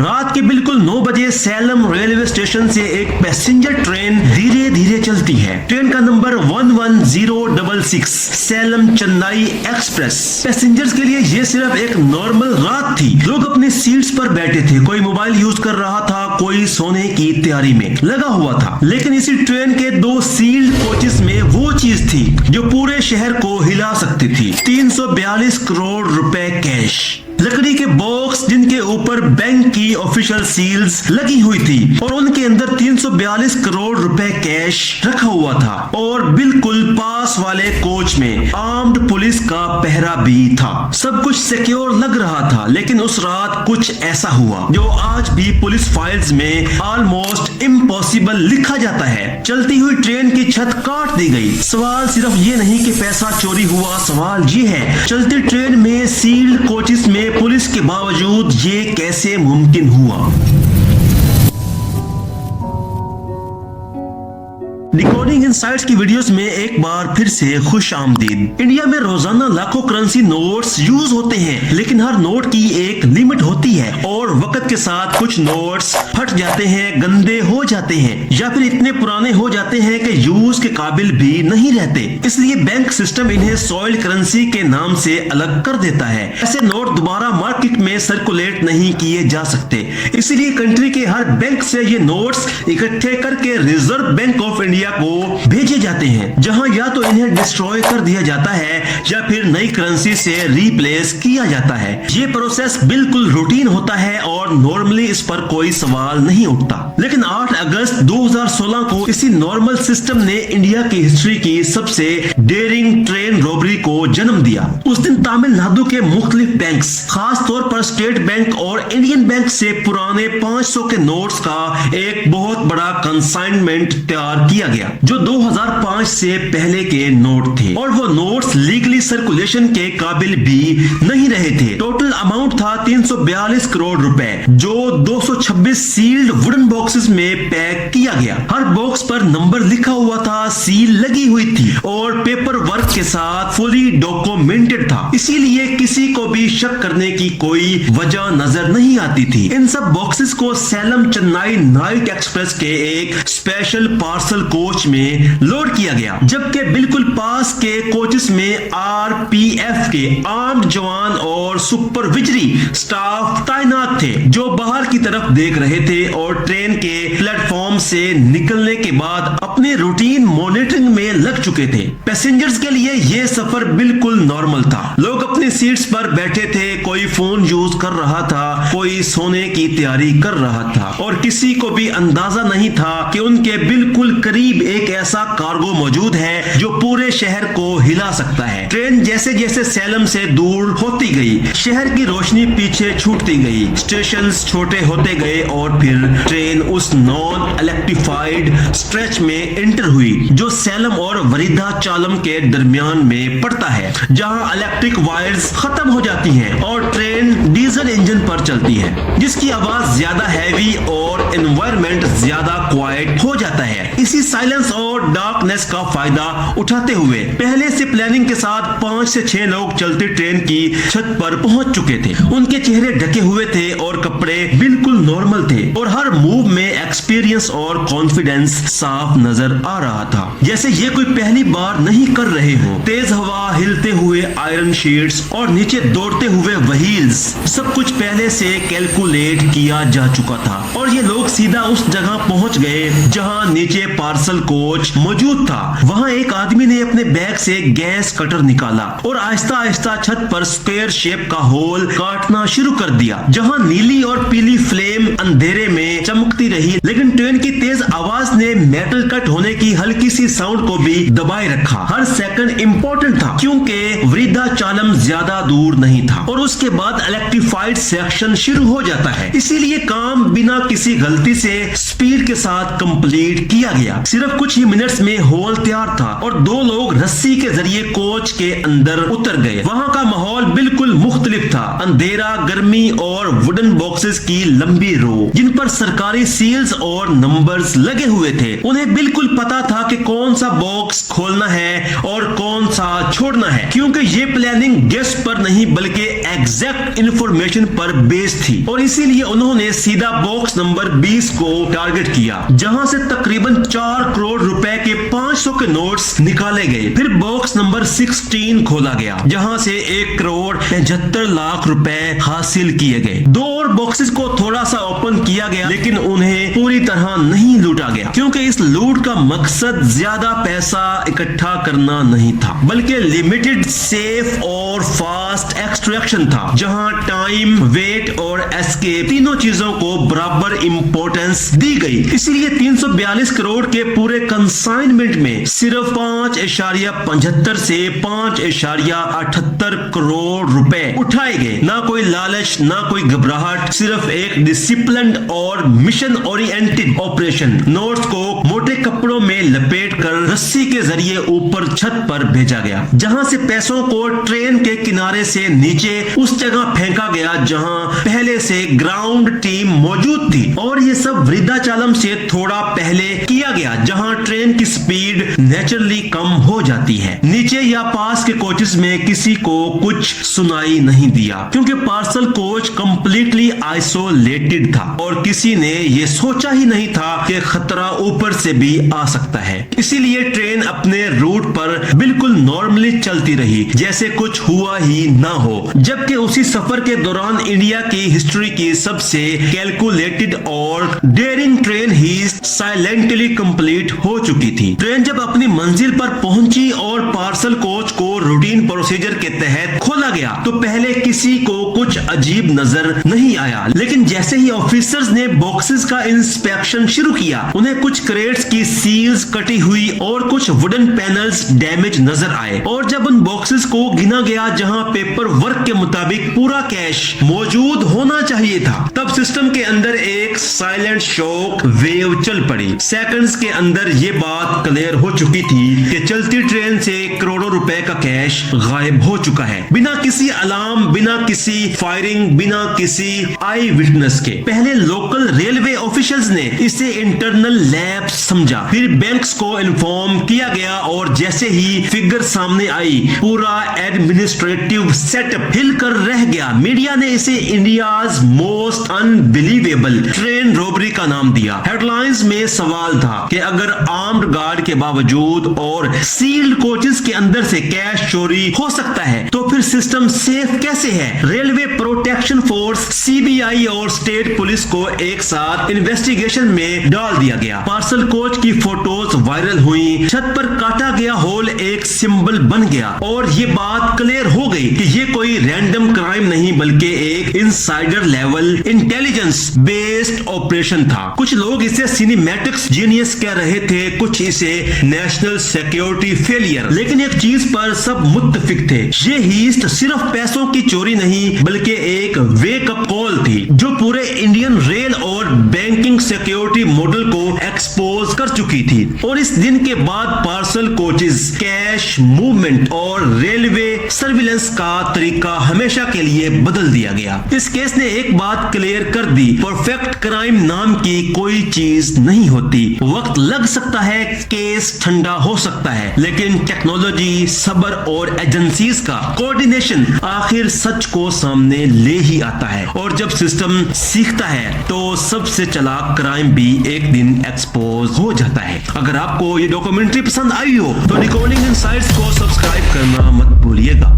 रात के बिल्कुल 9 बजे सैलम रेलवे स्टेशन से एक पैसेंजर ट्रेन धीरे धीरे चलती है। ट्रेन का number 11066 slam Chennai express. Passengers के लिए ये सिर्फ एक नॉर्मल रात थी। लोग अपने सीट्स पर बैठे थे, कोई मोबाइल यूज कर रहा था, कोई सोने की तैयारी में लगा हुआ था। लेकिन इसी ट्रेन के 2 सील्ड कोचेस में वो चीज थी जो पूरे शहर को हिला सकती थी। 342 करोड़ रुपए कैश, लकड़ी के बॉक्स जिनके ऊपर बैंक की ऑफिशियल सील्स लगी हुई थी और उनके अंदर 342 करोड़ रुपए कैश रखा हुआ था। और बिल्कुल पास वाले कोच में आर्म्ड पुलिस का पहरा भी था। सब कुछ सिक्योर लग रहा था, लेकिन उस रात कुछ ऐसा हुआ जो आज भी पुलिस फाइल्स में ऑलमोस्ट इम्पॉसिबल लिखा जाता है। चलती हुई ट्रेन की छत काट दी गई। सवाल सिर्फ ये नहीं कि पैसा चोरी हुआ, सवाल ये है चलती ट्रेन में सील्ड कोचेस में पुलिस के बावजूद ये कैसे मुमकिन हुआ। डिकोडिंग इनसाइट्स की वीडियोस में एक बार फिर से खुश आमदीद। इंडिया में रोजाना लाखों करेंसी नोट्स यूज होते हैं, लेकिन हर नोट की एक लिमिट होती है और वक्त के साथ कुछ नोट्स फट जाते हैं, गंदे हो जाते हैं या फिर इतने पुराने हो जाते हैं कि यूज के काबिल भी नहीं रहते। इसलिए बैंक सिस्टम इन्हें सॉइल्ड करेंसी के नाम से अलग कर देता है। ऐसे नोट दोबारा मार्केट में सर्कुलेट नहीं किए जा सकते। इसीलिए कंट्री के हर बैंक से ये नोट्स इकट्ठे करके रिजर्व बैंक ऑफ इंडिया को भेजे जाते हैं, जहां या तो इन्हें डिस्ट्रॉय कर दिया जाता है या फिर नई करेंसी से रिप्लेस किया जाता है। ये प्रोसेस बिल्कुल रूटीन होता है और नॉर्मली इस पर कोई सवाल नहीं उठता। लेकिन 8 अगस्त 2016 को इसी नॉर्मल सिस्टम ने इंडिया की हिस्ट्री की सबसे डेयरिंग ट्रेन रॉबरी को जन्म दिया। उस दिन तमिलनाडु के मुख्तलिफ बैंक्स, खास तौर पर स्टेट बैंक और इंडियन बैंक से पुराने 500 के नोट्स का एक बहुत बड़ा कंसाइनमेंट तैयार किया गया, जो 2005 से पहले के नोट थे और वो नोट्स लीगली सर्कुलेशन के काबिल भी नहीं रहे थे। टोटल अमाउंट था 342 करोड़ रुपए, जो 226 सील्ड वुडन बॉक्सेस में पैक किया गया। हर बॉक्स पर नंबर लिखा हुआ था, सील लगी हुई थी और पेपर वर्क के साथ फुली डॉक्यूमेंटेड था। इसीलिए किसी को भी शक करने की कोई वजह नजर नहीं आती थी। इन सब बॉक्सेस को सैलम चेन्नई नाइट एक्सप्रेस के एक स्पेशल पार्सल कोच में लोड किया गया, जबकि बिल्कुल पास के कोचेस में आरपीएफ के आर्म्ड जवान और सुपरविजरी स्टाफ तैनात थे, जो बाहर की तरफ देख रहे थे और ट्रेन के प्लेटफॉर्म से निकलने के बाद अपने रूटीन मॉनिटरिंग में लग चुके थे। पैसेंजर्स के लिए यह सफर बिल्कुल नॉर्मल था। लोग अपने सीट्स पर बैठे थे, कोई फोन यूज कर रहा था, कोई सोने की तैयारी कर रहा था और किसी को भी अंदाजा नहीं था कि उनके बिल्कुल करीब एक ऐसा कार्गो मौजूद है जो पूरे शहर को हिला सकता है। ट्रेन जैसे जैसे सैलम से दूर होती गई, शहर की रोशनी पीछे छूटती गई, स्टेशंस छोटे होते गए और फिर ट्रेन उस नॉन इलेक्ट्रिफाइड स्ट्रेच में एंटर हुई जो सैलम और वरिधाचालम के दरमियान में पड़ता है, जहां इलेक्ट्रिक वायर्स खत्म हो जाती हैं और ट्रेन डीजल इंजन पर चलती है, जिसकी आवाज ज्यादा हैवी और एनवायरनमेंट ज्यादा क्वाइट हो जाता है। इसी साइलेंस और डार्कनेस का फायदा उठाते हुए पहले से प्लानिंग के साथ 5 से 6 लोग चलती ट्रेन की छत पर पहुंच चुके थे। उनके चेहरे ढके हुए थे और कपड़े बिल्कुल नॉर्मल थे और हर मूव में एक्सपीरियंस और कॉन्फिडेंस साफ नजर आ रहा था, जैसे ये कोई पहली बार नहीं कर रहे हो। तेज हवा, हिलते हुए आयरन शीट्स और नीचे दौड़ते हुए व्हील्स, सब कुछ पहले से कैलकुलेट किया जा चुका था और ये लोग सीधा उस जगह पहुंच गए जहां नीचे पार्सल कोच मौजूद था। वहां एक आदमी ने अपने बैग से गैस कटर निकाला और आहिस्ता आहिस्ता छत पर स्क्वायर शेप का होल काटना शुरू कर दिया, जहां नीली और पीली फ्लेम अंधेरे में चमकती रही। लेकिन ट्रेन की तेज आवाज ने मेटल कट होने की हल्की सी साउंड को भी दबाए रखा। हर सेकंड इंपॉर्टेंट था क्योंकि वृद्धाचालम ज्यादा दूर नहीं था और उसके बाद इलेक्ट्रिफाइड सेक्शन शुरू हो जाता है। इसीलिए काम बिना किसी गलती से स्पीड के साथ कंप्लीट किया गया। सिर्फ कुछ ही मिनट्स में होल तैयार था और 2 लोग रस्सी के जरिए कोच के अंदर उतर गए। वहां का माहौल बिल्कुल मुख्तलिफ था, अंधेरा, गर्मी और वुडन बॉक्सेस की लंबी रो जिन पर सरकारी सील्स और नंबर्स लगे हुए थे। उन्हें बिल्कुल पता था कि कौन सा बॉक्स खोलना है और कौन सा छोड़ना है, क्योंकि ये प्लानिंग गेस पर नहीं बल्कि एग्जैक्ट करेक्ट इंफॉर्मेशन पर बेस्ड थी और इसीलिए उन्होंने सीधा बॉक्स नंबर 20 को टारगेट किया, जहां से तकरीबन 4 करोड़ रुपए के 500 के नोट्स निकाले गए। फिर बॉक्स नंबर 16 खोला गया, जहां से 1 करोड़ 75 लाख रुपए हासिल किए गए। 2 और बॉक्सेस को थोड़ा सा ओपन किया गया, लेकिन उन्हें पूरी तरह नहीं लूटा गया, क्योंकि इस लूट का मकसद ज्यादा पैसा इकट्ठा करना नहीं था, बल्कि लिमिटेड, सेफ और फास्ट एक्सट्रैक्शन था, जहां टाइम, वेट और एस्केप तीनों चीजों को बराबर इंपॉर्टेंस दी गई। इसलिए 342 करोड़ के पूरे कंसाइनमेंट में सिर्फ 5.75 से 5.78 करोड़ रुपए उठाए गए। ना कोई लालच, ना कोई घबराहट, सिर्फ एक डिसिप्लिन्ड और मिशन ओरिएंटेड ऑपरेशन। नोट्स को मोटे कपड़ों में लपेट कर रस्सी के जरिए ऊपर छत पर भेजा गया, जहां से पैसों को ट्रेन के किनारे से नीचे उस जगह फेंका गया जहां पहले से ग्राउंड टीम मौजूद थी। और ये सब वृद्धाचालम से थोड़ा पहले किया गया, जहां ट्रेन की स्पीड नेचुरली कम हो जाती है। नीचे या पास के कोचेस में किसी को कुछ सुनाई नहीं दिया, क्योंकि पार्सल कोच कंप्लीटली आइसोलेटेड था और किसी ने ये सोचा ही नहीं था कि खतरा ऊपर से भी आ सकता है। इसीलिए ट्रेन अपने रूट पर बिल्कुल नॉर्मली चलती रही, जैसे कुछ हुआ ही ना हो। जबकि उसी सफर के दौरान इंडिया की हिस्ट्री की सबसे कैलकुलेटेड और डेयरिंग ट्रेन ही साइलेंटली कंप्लीट हो चुकी थी। ट्रेन जब अपनी मंजिल पर पहुंची और पार्सल कोच को रूटीन प्रोसीजर के तहत खोला गया, तो पहले किसी को कुछ अजीब नजर नहीं आया, लेकिन जैसे ही ऑफिसर्स ने बॉक्सेस का इंस्पेक्शन शुरू किया, उन्हें कुछ क्रेट्स की सील्स कटी हुई और कुछ वुडन पैनल्स डैमेज नजर आए। और जब उन बॉक्सेस को गिना गया जहां पेपर वर्क के मुताबिक पूरा कैश मौजूद होना चाहिए था, तब सिस्टम के अंदर एक साइलेंट शॉक वेव चल पड़ी। सेकंड्स के अंदर ये बात क्लियर हो चुकी थी कि चलती ट्रेन से करोड़ों रुपए का कैश गायब हो चुका है, बिना किसी अलार्म, बिना किसी फायरिंग, बिना किसी आई विटनेस के। पहले लोकल रेलवे ऑफिशियल्स ने इसे इंटरनल लैप समझा, फिर बैंक्स को इन्फॉर्म किया गया और जैसे ही फिगर सामने आई, पूरा एडमिनिस्ट्रेटिव सेटअप हिलकर रह गया। मीडिया ने इसे India's most unbelievable train robbery का नाम दिया। हेडलाइंस में सवाल था कि अगर आर्म्ड गार्ड के बावजूद और सील्ड कोचेस के अंदर से कैश चोरी हो सकता है, तो फिर सिस्टम सेफ कैसे है? रेलवे प्रोटेक्शन फोर्स, सीबीआई और स्टेट पुलिस को एक साथ इन्वेस्टिगेशन में डाल दिया गया। पार्सल कोच की फोटोज वायरल हुई, छत पर काटा गया होल एक सिंबल बन गया और ये बात क्लियर हो गई कि ये कोई रैंडम क्राइम नहीं, बल्कि एक insider level intelligence based operation था। कुछ लोग इसे सिनेमैटिक्स जीनियस कह रहे थे, कुछ इसे नेशनल सिक्योरिटी फेलियर, लेकिन एक चीज पर सब मुत्तफिक थे, ये हीस्ट सिर्फ पैसों की चोरी नहीं, बल्कि एक वेकअप कॉल थी जो पूरे इंडियन रेल और बैंकिंग सिक्योरिटी मॉडल को एक्सपोज कर चुकी थी। और इस दिन के बाद पार्सल कोचेस, कैश मूवमेंट और रेलवे सर्विलेंस का तरीका हमेशा के लिए बदल दिया गया। इस केस ने एक बात क्लियर कर दी, परफेक्ट क्राइम नाम की कोई चीज नहीं होती। वक्त लग सकता है, केस ठंडा हो सकता है, लेकिन टेक्नोलॉजी, सब्र और एजेंसीज का कोऑर्डिनेशन आखिर सच को सामने ले ही आता है। और जब सिस्टम सीखता है तो सबसे चालाक क्राइम भी एक दिन एक्सपोज हो जाता है। अगर आपको ये डॉक्यूमेंट्री पसंद आई हो तो डिकोडिंग इनसाइट्स को सब्सक्राइब करना मत भूलिएगा।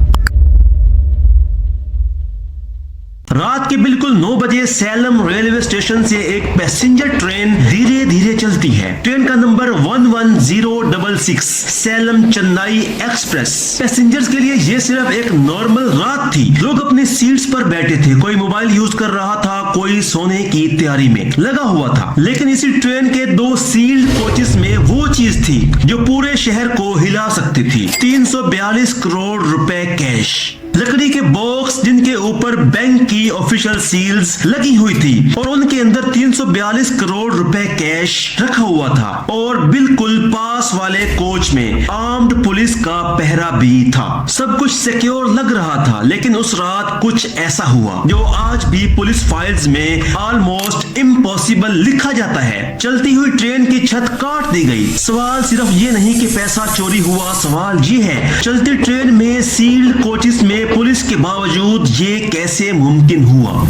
रात के बिल्कुल 9 बजे सैलम रेलवे स्टेशन से एक पैसेंजर ट्रेन धीरे धीरे चलती है। ट्रेन का number 11066 slam Chennai express. Passengers के लिए ये सिर्फ एक नॉर्मल रात थी। लोग अपने सीट्स पर बैठे थे, कोई मोबाइल यूज कर रहा था, कोई सोने की तैयारी में लगा हुआ था। लेकिन इसी ट्रेन के 2 सील्ड कोचेस में वो चीज थी जो पूरे शहर को हिला सकती थी। 342 करोड़ रुपए कैश, लकड़ी के बॉक्स जिनके ऊपर बैंक की ऑफिशियल सील्स लगी हुई थी और उनके अंदर 342 करोड़ रुपए कैश रखा हुआ था। और बिल्कुल पास वाले कोच में आर्म्ड पुलिस का पहरा भी था। सब कुछ सिक्योर लग रहा था, लेकिन उस रात कुछ ऐसा हुआ जो आज भी पुलिस फाइल्स में ऑलमोस्ट इम्पॉसिबल इम्पॉसिबल लिखा जाता है। चलती हुई ट्रेन की छत काट दी गई। सवाल सिर्फ ये नहीं कि पैसा चोरी हुआ, सवाल ये है चलती ट्रेन में सील्ड कोचेस में पुलिस के बावजूद ये कैसे मुमकिन हुआ।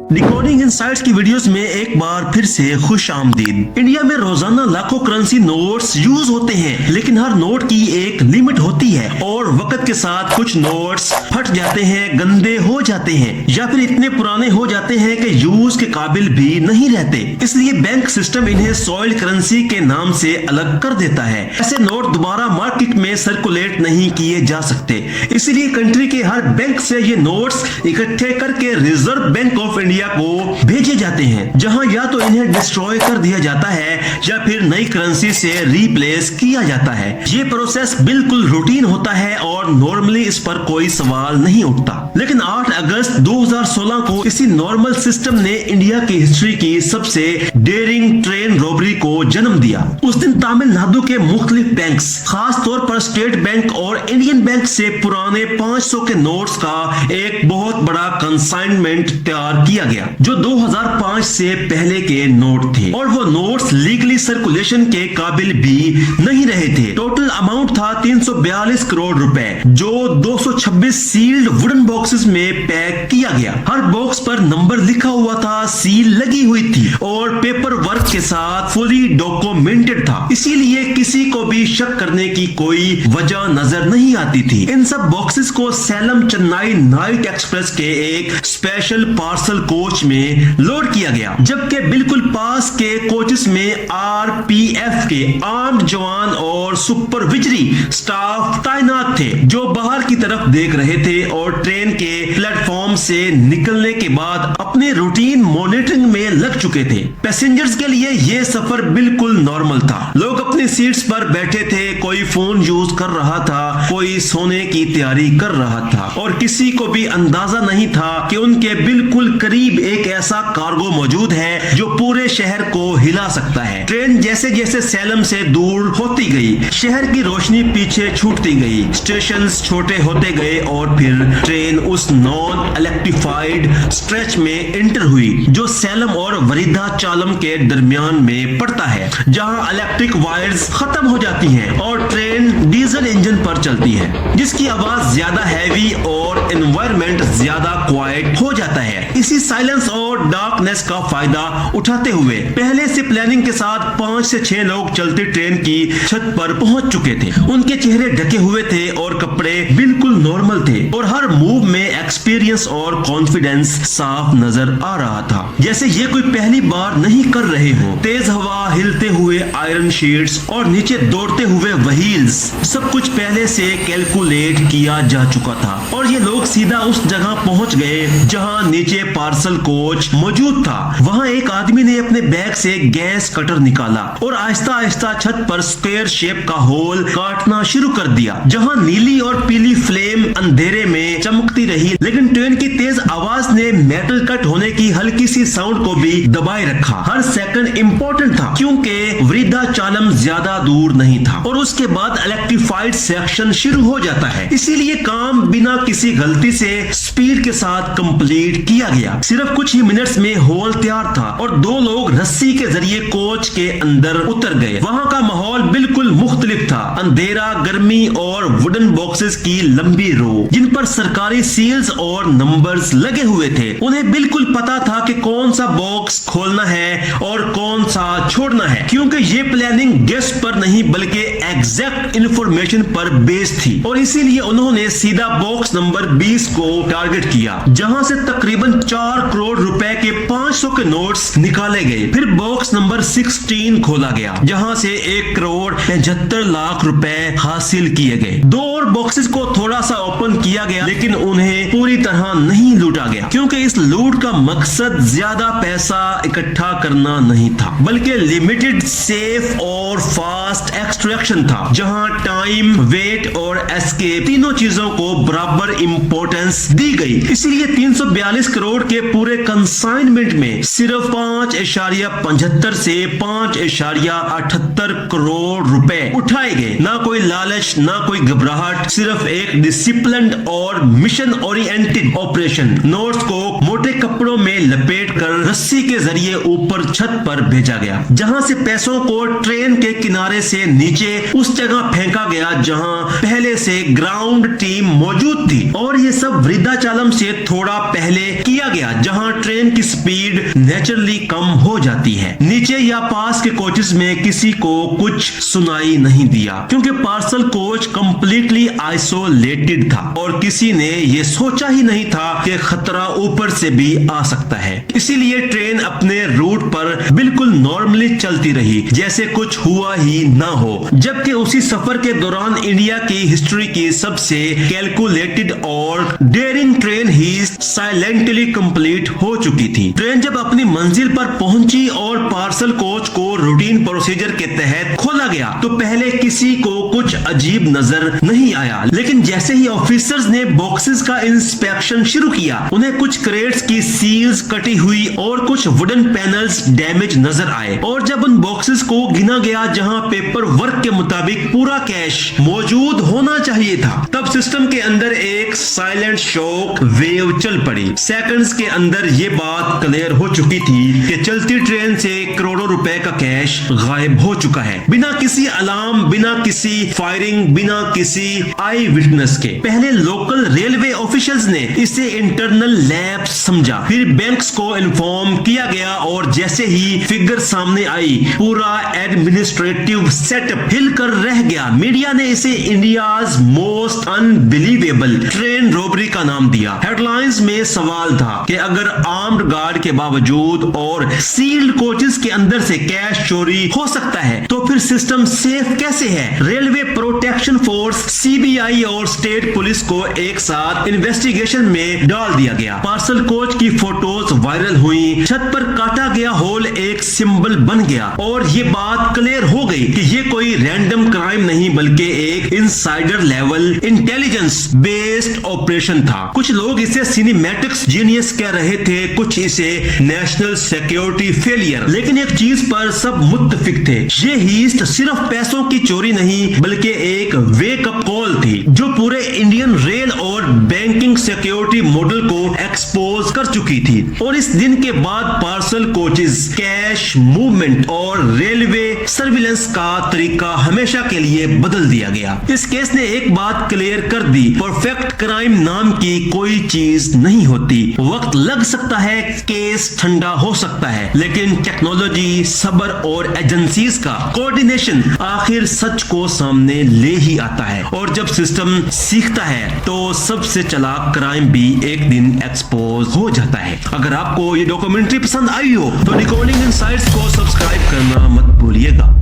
डिकोडिंग इनसाइट्स की वीडियोस में एक बार फिर से खुश आमदीद। इंडिया में रोजाना लाखों करेंसी नोट्स यूज होते हैं, लेकिन हर नोट की एक लिमिट होती है और वक्त के साथ कुछ नोट्स फट जाते हैं, गंदे हो जाते हैं या फिर इतने पुराने हो जाते हैं कि यूज के काबिल भी नहीं रहते। इसलिए बैंक सिस्टम इन्हें सॉइल्ड करेंसी के नाम से अलग कर देता है। ऐसे नोट दोबारा मार्केट में सर्कुलेट नहीं किए जा सकते। इसलिए कंट्री के हर बैंक से ये नोट्स इकट्ठे करके रिजर्व बैंक ऑफ इंडिया को भेजे जाते हैं, जहां या तो इन्हें डिस्ट्रॉय कर दिया जाता है या फिर नई करेंसी से रिप्लेस किया जाता है। ये प्रोसेस बिल्कुल रूटीन होता है और नॉर्मली इस पर कोई सवाल नहीं उठता। लेकिन 8 अगस्त 2016 को इसी नॉर्मल सिस्टम ने इंडिया की हिस्ट्री की सबसे डेयरिंग ट्रेन रॉबरी को जन्म दिया। उस दिन तमिलनाडु के मुख्तलिफ बैंक्स, खास तौर पर स्टेट बैंक और इंडियन बैंक से पुराने 500 के नोट्स का एक बहुत बड़ा कंसाइनमेंट तैयार किया गया, जो 2005 से पहले के नोट थे और वो नोट्स लीगली सर्कुलेशन के काबिल भी नहीं रहे थे। टोटल अमाउंट था 342 करोड़ रुपए, जो 226 सील्ड वुडन बॉक्सेस में पैक किया गया। हर बॉक्स पर नंबर लिखा हुआ था, सील लगी हुई थी और पेपर वर्क के साथ फुली डॉक्यूमेंटेड था। इसीलिए किसी को भी शक करने की कोई वजह नजर नहीं आती थी। इन सब बॉक्सेस को सैलम चेन्नई नाइट एक्सप्रेस के एक स्पेशल पार्सल कोच में लोड किया गया, जबकि बिल्कुल पास के कोचेस में आरपीएफ के आर्म्ड जवान और सुपरविजरी स्टाफ तैनात थे, जो बाहर की तरफ देख रहे थे और ट्रेन के प्लेटफॉर्म से निकलने के बाद अपने रूटीन मॉनिटरिंग में लग चुके थे। पैसेंजर्स के लिए यह सफर बिल्कुल नॉर्मल था। लोग अपनी सीट्स पर बैठे थे, कोई फोन यूज कर रहा था, कोई सोने की तैयारी कर रहा था और किसी को भी अंदाजा नहीं था कि उनके बिल्कुल करीब एक ऐसा कार्गो मौजूद है जो पूरे शहर को हिला सकता है। ट्रेन जैसे जैसे सैलम से दूर होती गई, शहर की रोशनी पीछे छूटती गई, स्टेशंस छोटे होते गए और फिर ट्रेन उस नॉन इलेक्ट्रिफाइड स्ट्रेच में एंटर हुई जो सैलम और वरिद्धाचालम के दरमियान में पड़ता है, जहां इलेक्ट्रिक वायर्स खत्म हो जाती हैं और ट्रेन डीजल इंजन पर चलती है, जिसकी आवाज ज्यादा हैवी और एनवायरनमेंट ज्यादा क्वाइट हो जाता है। इसी साइलेंस और डार्कनेस का फायदा उठाते हुए पहले से प्लानिंग के साथ 5 से 6 लोग चलती ट्रेन की छत पर पहुंच चुके थे। उनके चेहरे ढके हुए थे और कपड़े बिल्कुल नॉर्मल थे और हर मूव में एक्सपीरियंस और कॉन्फिडेंस साफ नजर आ रहा था, जैसे ये कोई पहली बार नहीं कर रहे हो। तेज हवा, हिलते हुए आयरन शीट्स और नीचे दौड़ते हुए व्हील्स, सब कुछ पहले से कैलकुलेट किया जा चुका था और ये लोग सीधा उस जगह पहुंच गए जहां नीचे पार्सल कोच मौजूद था। वहां एक आदमी ने अपने बैग से गैस कटर निकाला और आहिस्ता आहिस्ता छत पर स्क्वायर शेप का होल काटना शुरू कर दिया, जहां नीली और पीली फ्लेम अंधेरे में चमकती रही, लेकिन ट्रेन की तेज आवाज ने मेटल कट होने की हल्की सी साउंड को भी दबाए रखा। हर सेकंड इंपॉर्टेंट था क्योंकि वृद्धाचालम ज्यादा दूर नहीं था और उसके बाद इलेक्ट्रिफाइड सेक्शन शुरू हो जाता है। इसीलिए काम बिना किसी गलती से स्पीड के साथ कंप्लीट किया गया। सिर्फ कुछ ही मिनट्स में होल तैयार था और 2 लोग रस्सी के जरिए कोच के अंदर उतर गए। वहां का माहौल बिल्कुल मुख्तलिफ था, अंधेरा, गर्मी और वुडन बॉक्सेस की लंबी रो जिन पर सरकारी सील्स और नंबर्स लगे हुए थे। उन्हें बिल्कुल पता था कि कौन सा बॉक्स खोलना है और कौन सा छोड़ना है, क्योंकि ये प्लानिंग गेस पर नहीं बल्कि एग्जैक्ट इंफॉर्मेशन पर बेस्ड थी और इसीलिए उन्होंने सीधा बॉक्स नंबर 20 को टारगेट किया, जहां से तकरीबन 4 करोड़ रुपए के 500 के नोट्स निकाले गए। फिर बॉक्स नंबर 16 खोला गया, जहां से 1 करोड़ 75 लाख रुपए हासिल किए गए। 2 और बॉक्सेस को थोड़ा सा ओपन किया गया, लेकिन उन्हें पूरी तरह नहीं लूटा गया, क्योंकि इस लूट का मकसद ज्यादा पैसा इकट्ठा करना नहीं था, बल्कि लिमिटेड, सेफ और फास्ट एक्सट्रैक्शन था, जहां टाइम, वेट और एस्केप तीनों चीजों को बराबर इंपॉर्टेंस दी गई। इसलिए 342 करोड़ के पूरे कंसाइनमेंट में सिर्फ 5.75 से 5.78 करोड़ रुपए उठाए गए। ना कोई लालच, ना कोई घबराहट, सिर्फ एक डिसिप्लिन्ड और मिशन ओरिएंटेड साइलेंटेड ऑपरेशन। नोट्स को मोटे कपड़ों में लपेट कर रस्सी के जरिए ऊपर छत पर भेजा गया, जहां से पैसों को ट्रेन के किनारे से नीचे उस जगह फेंका गया जहां पहले से ग्राउंड टीम मौजूद थी। और ये सब वृद्धाचालम से थोड़ा पहले किया गया, जहां ट्रेन की स्पीड नेचुरली कम हो जाती है। नीचे या पास के कोचेस में किसी को कुछ सुनाई नहीं दिया, क्योंकि पार्सल कोच कंप्लीटली आइसोलेटेड था और किसी ने ये सोचा ही नहीं था कि खतरा ऊपर से भी आ सकता है। इसीलिए ट्रेन अपने रूट पर बिल्कुल नॉर्मली चलती रही, जैसे कुछ हुआ ही ना हो। जबकि उसी सफर के दौरान इंडिया की हिस्ट्री की सबसे कैलकुलेटेड और डेयरिंग ट्रेन ही साइलेंटली कंप्लीट हो चुकी थी। ट्रेन जब अपनी मंजिल पर पहुंची और पार्सल कोच को रूटीन प्रोसीजर के तहत खोला गया तो पहले किसी को कुछ अजीब नजर नहीं आया, लेकिन जैसे ही ऑफिसर्स ने बॉक्सेस का इंस्पेक्शन शुरू किया, उन्हें कुछ क्रेट्स की सील्स कटी हुई और कुछ वुडन पैनल्स डैमेज नजर आए। और जब उन बॉक्सेस को गिना गया जहां पेपर वर्क के मुताबिक पूरा कैश मौजूद होना चाहिए था, तब सिस्टम के अंदर एक साइलेंट शॉक वेव चल पड़ी। सेकंड्स के अंदर ये बात क्लियर हो चुकी थी कि चलती ट्रेन से करोड़ों रुपए का कैश गायब हो चुका है, बिना किसी अलार्म, बिना किसी फायरिंग, बिना किसी आई विटनेस के। पहले लोकल रेलवे ऑफिशियल्स ने इसे इंटरनल लैप्स समझा, फिर बैंक्स को इन्फॉर्म किया गया और जैसे ही फिगर सामने आई, पूरा एडमिनिस्ट्रेटिव सेटअप हिलकर रह गया। मीडिया ने इसे India's most unbelievable train robbery का नाम दिया। हेडलाइंस में सवाल था कि अगर आर्म्ड गार्ड के बावजूद और सील्ड कोचेस के अंदर से कैश चोरी हो सकता है, तो फिर सिस्टम सेफ कैसे है? रेलवे प्रोटेक्शन फोर्स, सीबीआई और स्टेट पुलिस को एक साथ इन्वेस्टिगेशन में डाल दिया गया। पार्सल कोच की फोटोज वायरल हुई, छत पर काटा गया होल एक सिंबल बन गया और ये बात क्लियर हो गई कि ये कोई रैंडम क्राइम नहीं बल्कि एक insider level intelligence based operation था। कुछ लोग इसे सिनेमैटिक्स जीनियस कह रहे थे, कुछ इसे नेशनल सिक्योरिटी फेलियर, लेकिन एक चीज पर सब मुत्तफिक थे, ये हीस्ट सिर्फ पैसों की चोरी नहीं बल्कि एक वेक अप कॉल थी जो पूरे इंडियन रेल और बैंकिंग सिक्योरिटी मॉडल को एक्सपोज कर चुकी थी। और इस दिन के बाद पार्सल कोचेस, कैश मूवमेंट और रेलवे सर्विलेंस का तरीका हमेशा के लिए बदल दिया गया। इस केस ने एक बात क्लियर कर दी, परफेक्ट क्राइम नाम की कोई चीज नहीं होती। वक्त लग सकता है, केस ठंडा हो सकता है, लेकिन टेक्नोलॉजी, सब्र और एजेंसीज का कोऑर्डिनेशन आखिर सच को सामने ले ही आता है। और जब सिस्टम सीखता है तो सबसे चालाक क्राइम भी एक दिन एक्सपोज हो जाता है। अगर आपको ये डॉक्यूमेंट्री पसंद आई हो तो रिकॉर्डिंग इनसाइट्स को सब्सक्राइब करना मत भूलिएगा।